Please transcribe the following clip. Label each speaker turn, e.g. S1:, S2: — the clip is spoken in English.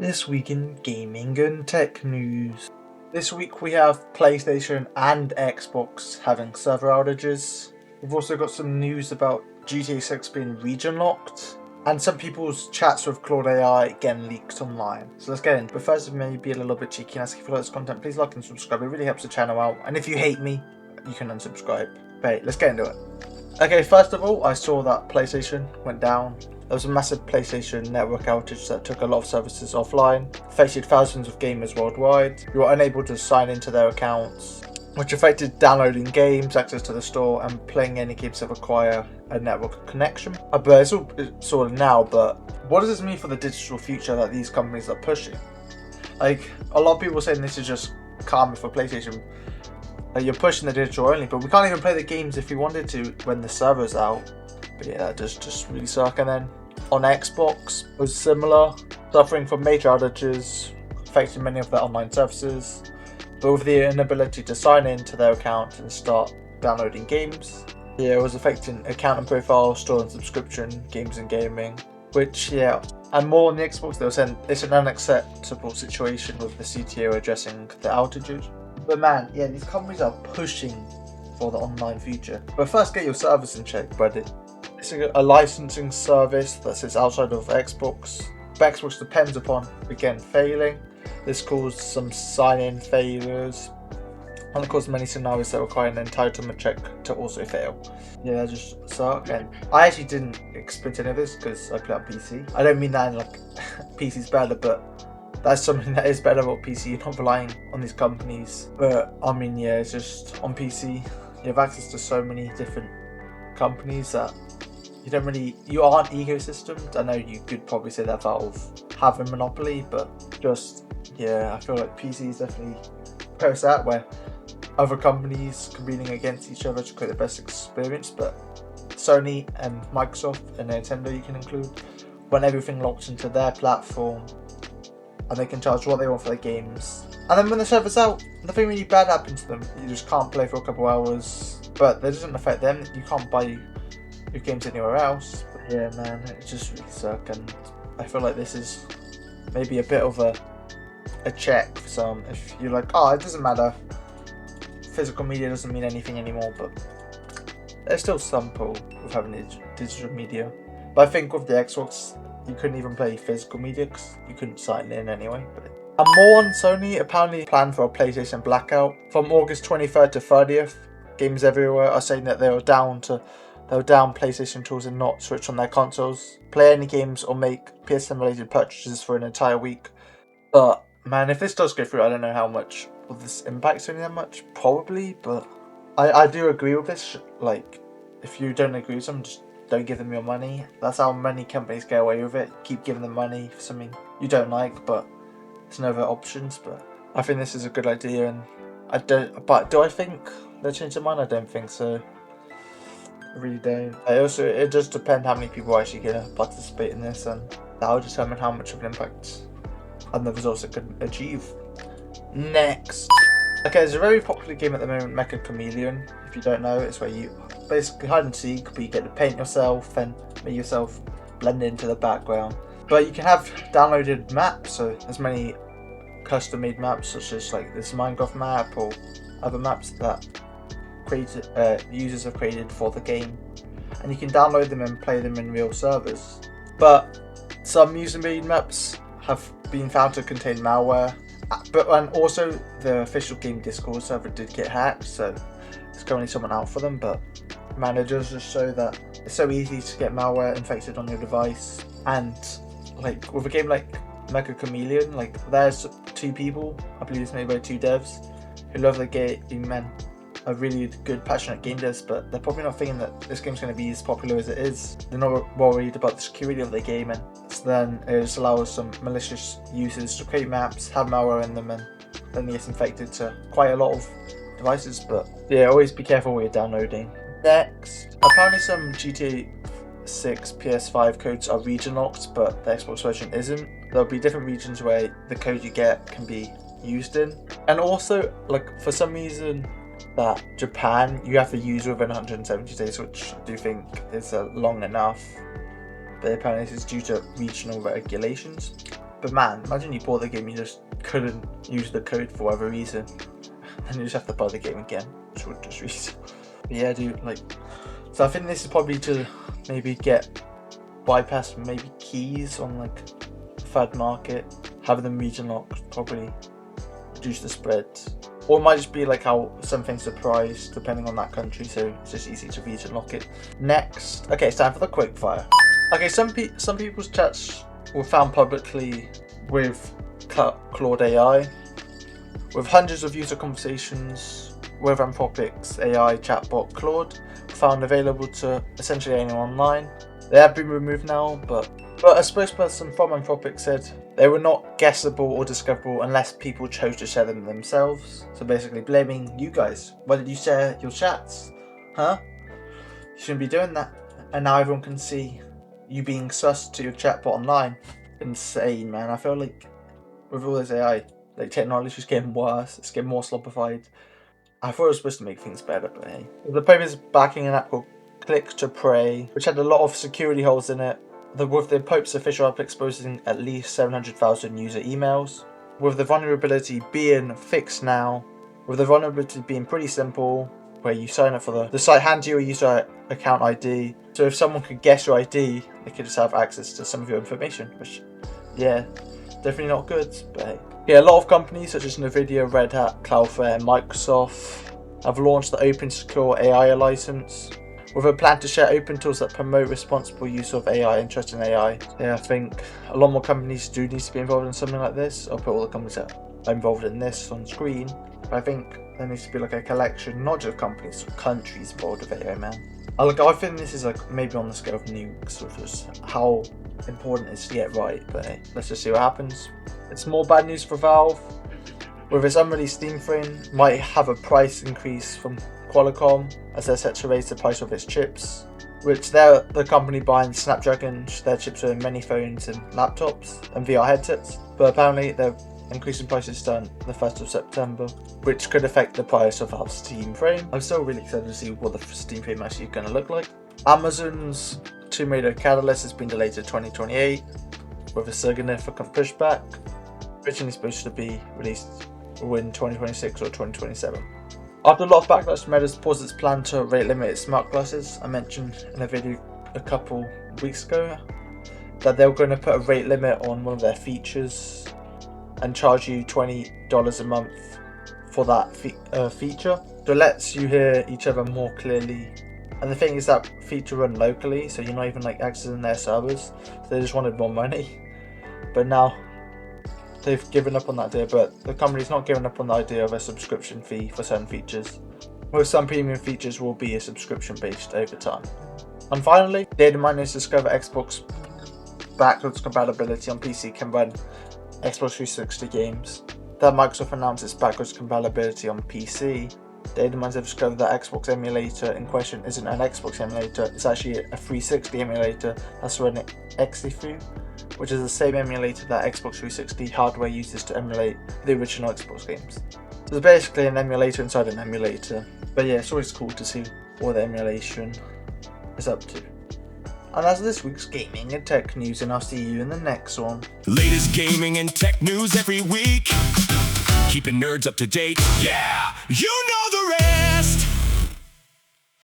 S1: This week in gaming and tech news. This week we have PlayStation and Xbox having server outages. We've also got some news about GTA 6 being region locked, and some people's chats with Claude AI getting leaked online. So let's get in. But first, it may be a little bit cheeky and ask if you like this content, please like and subscribe. It really helps the channel out. And if you hate me, you can unsubscribe. But hey, let's get into it. Okay, first of all, I saw that PlayStation went down. There was a massive PlayStation network outage that took a lot of services offline, affected thousands of gamers worldwide. You were unable to sign into their accounts, which affected downloading games, access to the store, and playing any games that require a network connection. But it's all sorted now, but what does this mean for the digital future that these companies are pushing? Like, a lot of people are saying this is just karma for PlayStation. You're pushing the digital only, but we can't even play the games if we wanted to when the server's out. But yeah, that does just really suck. And then on Xbox, it was similar, suffering from major outages, affecting many of their online services, but with the inability to sign into their account and start downloading games. Yeah, it was affecting account and profile, store and subscription, games and gaming, which, yeah. And more on the Xbox, they were saying it's an unacceptable situation with the CTO addressing the outages. But man, yeah, these companies are pushing for the online future. But first, get your service in check, buddy. It's a licensing service that sits outside of Xbox. But Xbox depends upon, again, failing. This caused some sign-in failures, and of course many scenarios that require an entitlement check to also fail. Yeah, that just suck. And I actually didn't experience any of this because I play on PC. I don't mean that in like PC's better, but that's something that is better about PC. You're not relying on these companies. But I mean, yeah, it's just on PC you have access to so many different companies that you aren't ecosystems. I know you could probably say that Valve have a monopoly, but just, yeah, I feel like PC is definitely post that where other companies competing against each other to create the best experience. But Sony and Microsoft and Nintendo you can include, when everything locks into their platform and they can charge what they want for their games. And then when the server's out, nothing really bad happens to them. You just can't play for a couple hours, but that doesn't affect them. You can't buy your games anywhere else. But yeah, man, it just really sucks. And I feel like this is maybe a bit of a check for some. If you're like, oh, it doesn't matter, physical media doesn't mean anything anymore, but there's still some pull with having digital media. But I think with the Xbox, you couldn't even play physical media because you couldn't sign in anyway. And more on Sony, apparently planned for a PlayStation blackout from August 23rd to 30th. Games everywhere are saying that they were down PlayStation tools and not switch on their consoles, play any games or make PSN related purchases for an entire week. But man, if this does go through, I don't know how much will this impact Sony that much, probably, but I do agree with this. Like, if you don't agree with them, just don't give them your money. That's how many companies get away with it. Keep giving them money for something you don't like, but there's no other options. But I think this is a good idea, and do I think they'll change their mind? I don't think so. I really don't. It does depend how many people are actually going to participate in this, and that will determine how much of an impact and the results it could achieve. Next. Okay, there's a very popular game at the moment, Mecha Chameleon. If you don't know, it's where you basically hide and seek, but you get to paint yourself and make yourself blend into the background. But you can have downloaded maps, so there's many custom-made maps, such as like this Minecraft map or other maps that users have created for the game, and you can download them and play them in real servers. But some user-made maps have been found to contain malware, and also the official game Discord server did get hacked, so there's currently someone out for them. But managers just show that it's so easy to get malware infected on your device. And like with a game like Mecha Chameleon, like there's two people, I believe it's made by two devs, who love the game and are really good, passionate game devs, but they're probably not thinking that this game's going to be as popular as it is. They're not worried about the security of the game, and so then it just allows some malicious users to create maps, have malware in them, and then it gets infected to quite a lot of devices. But yeah, always be careful what you're downloading. Next, apparently some GTA 6 PS5 codes are region locked, but the Xbox version isn't. There'll be different regions where the code you get can be used in, and also like for some reason that Japan you have to use within 170 days, which I do think is long enough, but apparently this is due to regional regulations. But man, imagine you bought the game, you just couldn't use the code for whatever reason, and you just have to buy the game again, which would just reset. But yeah, dude, like, so I think this is probably to maybe bypass maybe keys on like third market, having them region locked, probably reduce the spread. Or it might just be like how something's a price depending on that country, so it's just easy to region lock it. Next, okay, it's time for the quickfire. Okay, some people's chats were found publicly with Claude AI, with hundreds of user conversations with Anthropic's AI chatbot Claude found available to essentially anyone online. They have been removed now, but a spokesperson from Anthropic said they were not guessable or discoverable unless people chose to share them themselves. So basically blaming you guys. Why did you share your chats? Huh? You shouldn't be doing that. And now everyone can see you being sus to your chatbot online. Insane, man. I feel like with all this AI, like technology is getting worse. It's getting more sloppified. I thought it was supposed to make things better, but hey. The paper is backing an app called Click to Pray, which had a lot of security holes in it, with the Pope's official app exposing at least 700,000 user emails, with the vulnerability being fixed now, with the vulnerability being pretty simple, where you sign up for the site hands you a user account ID, so if someone could guess your ID, they could just have access to some of your information, which, yeah, definitely not good, but hey. Yeah, a lot of companies such as Nvidia, Red Hat, Cloudflare, and Microsoft have launched the Open Secure AI license, with a plan to share open tools that promote responsible use of AI and trust in AI. Yeah, I think a lot more companies do need to be involved in something like this. I'll put all the companies that are involved in this on screen. But I think there needs to be like a collection, not just companies, but countries involved with AI, man. I think this is like maybe on the scale of nukes, with just how important it is to get right. But hey, let's just see what happens. It's more bad news for Valve. With its unreleased Steam frame, might have a price increase from Qualcomm, as they're set to raise the price of its chips, which they're the company behind Snapdragon. Their chips are in many phones and laptops and VR headsets, but apparently they're increasing prices starting the 1st of September, which could affect the price of our Steam frame. I'm still really excited to see what the Steam frame actually is going to look like. Amazon's Tomb Raider Catalyst has been delayed to 2028, with a significant pushback, originally supposed to be released in 2026 or 2027. After a lot of backlash, Meta's paused its plan to rate limit its smart glasses. I mentioned in a video a couple weeks ago that they were going to put a rate limit on one of their features and charge you $20 a month for that feature. So it lets you hear each other more clearly. And the thing is that feature run locally, so you're not even like accessing their servers. So they just wanted more money. But now they've given up on that idea, but the company's not given up on the idea of a subscription fee for certain features. With some premium features will be a subscription based over time. And finally, data miners discover Xbox backwards compatibility on PC can run Xbox 360 games. That Microsoft announced its backwards compatibility on PC. Data miners have discovered that Xbox emulator in question isn't an Xbox emulator, it's actually a 360 emulator that's running XDFU, which is the same emulator that Xbox 360 hardware uses to emulate the original Xbox games. So it's basically an emulator inside an emulator. But yeah, it's always cool to see what the emulation is up to. And that's this week's gaming and tech news, and I'll see you in the next one.
S2: Latest gaming and tech news every week. Keeping nerds up to date. Yeah, you know the rest.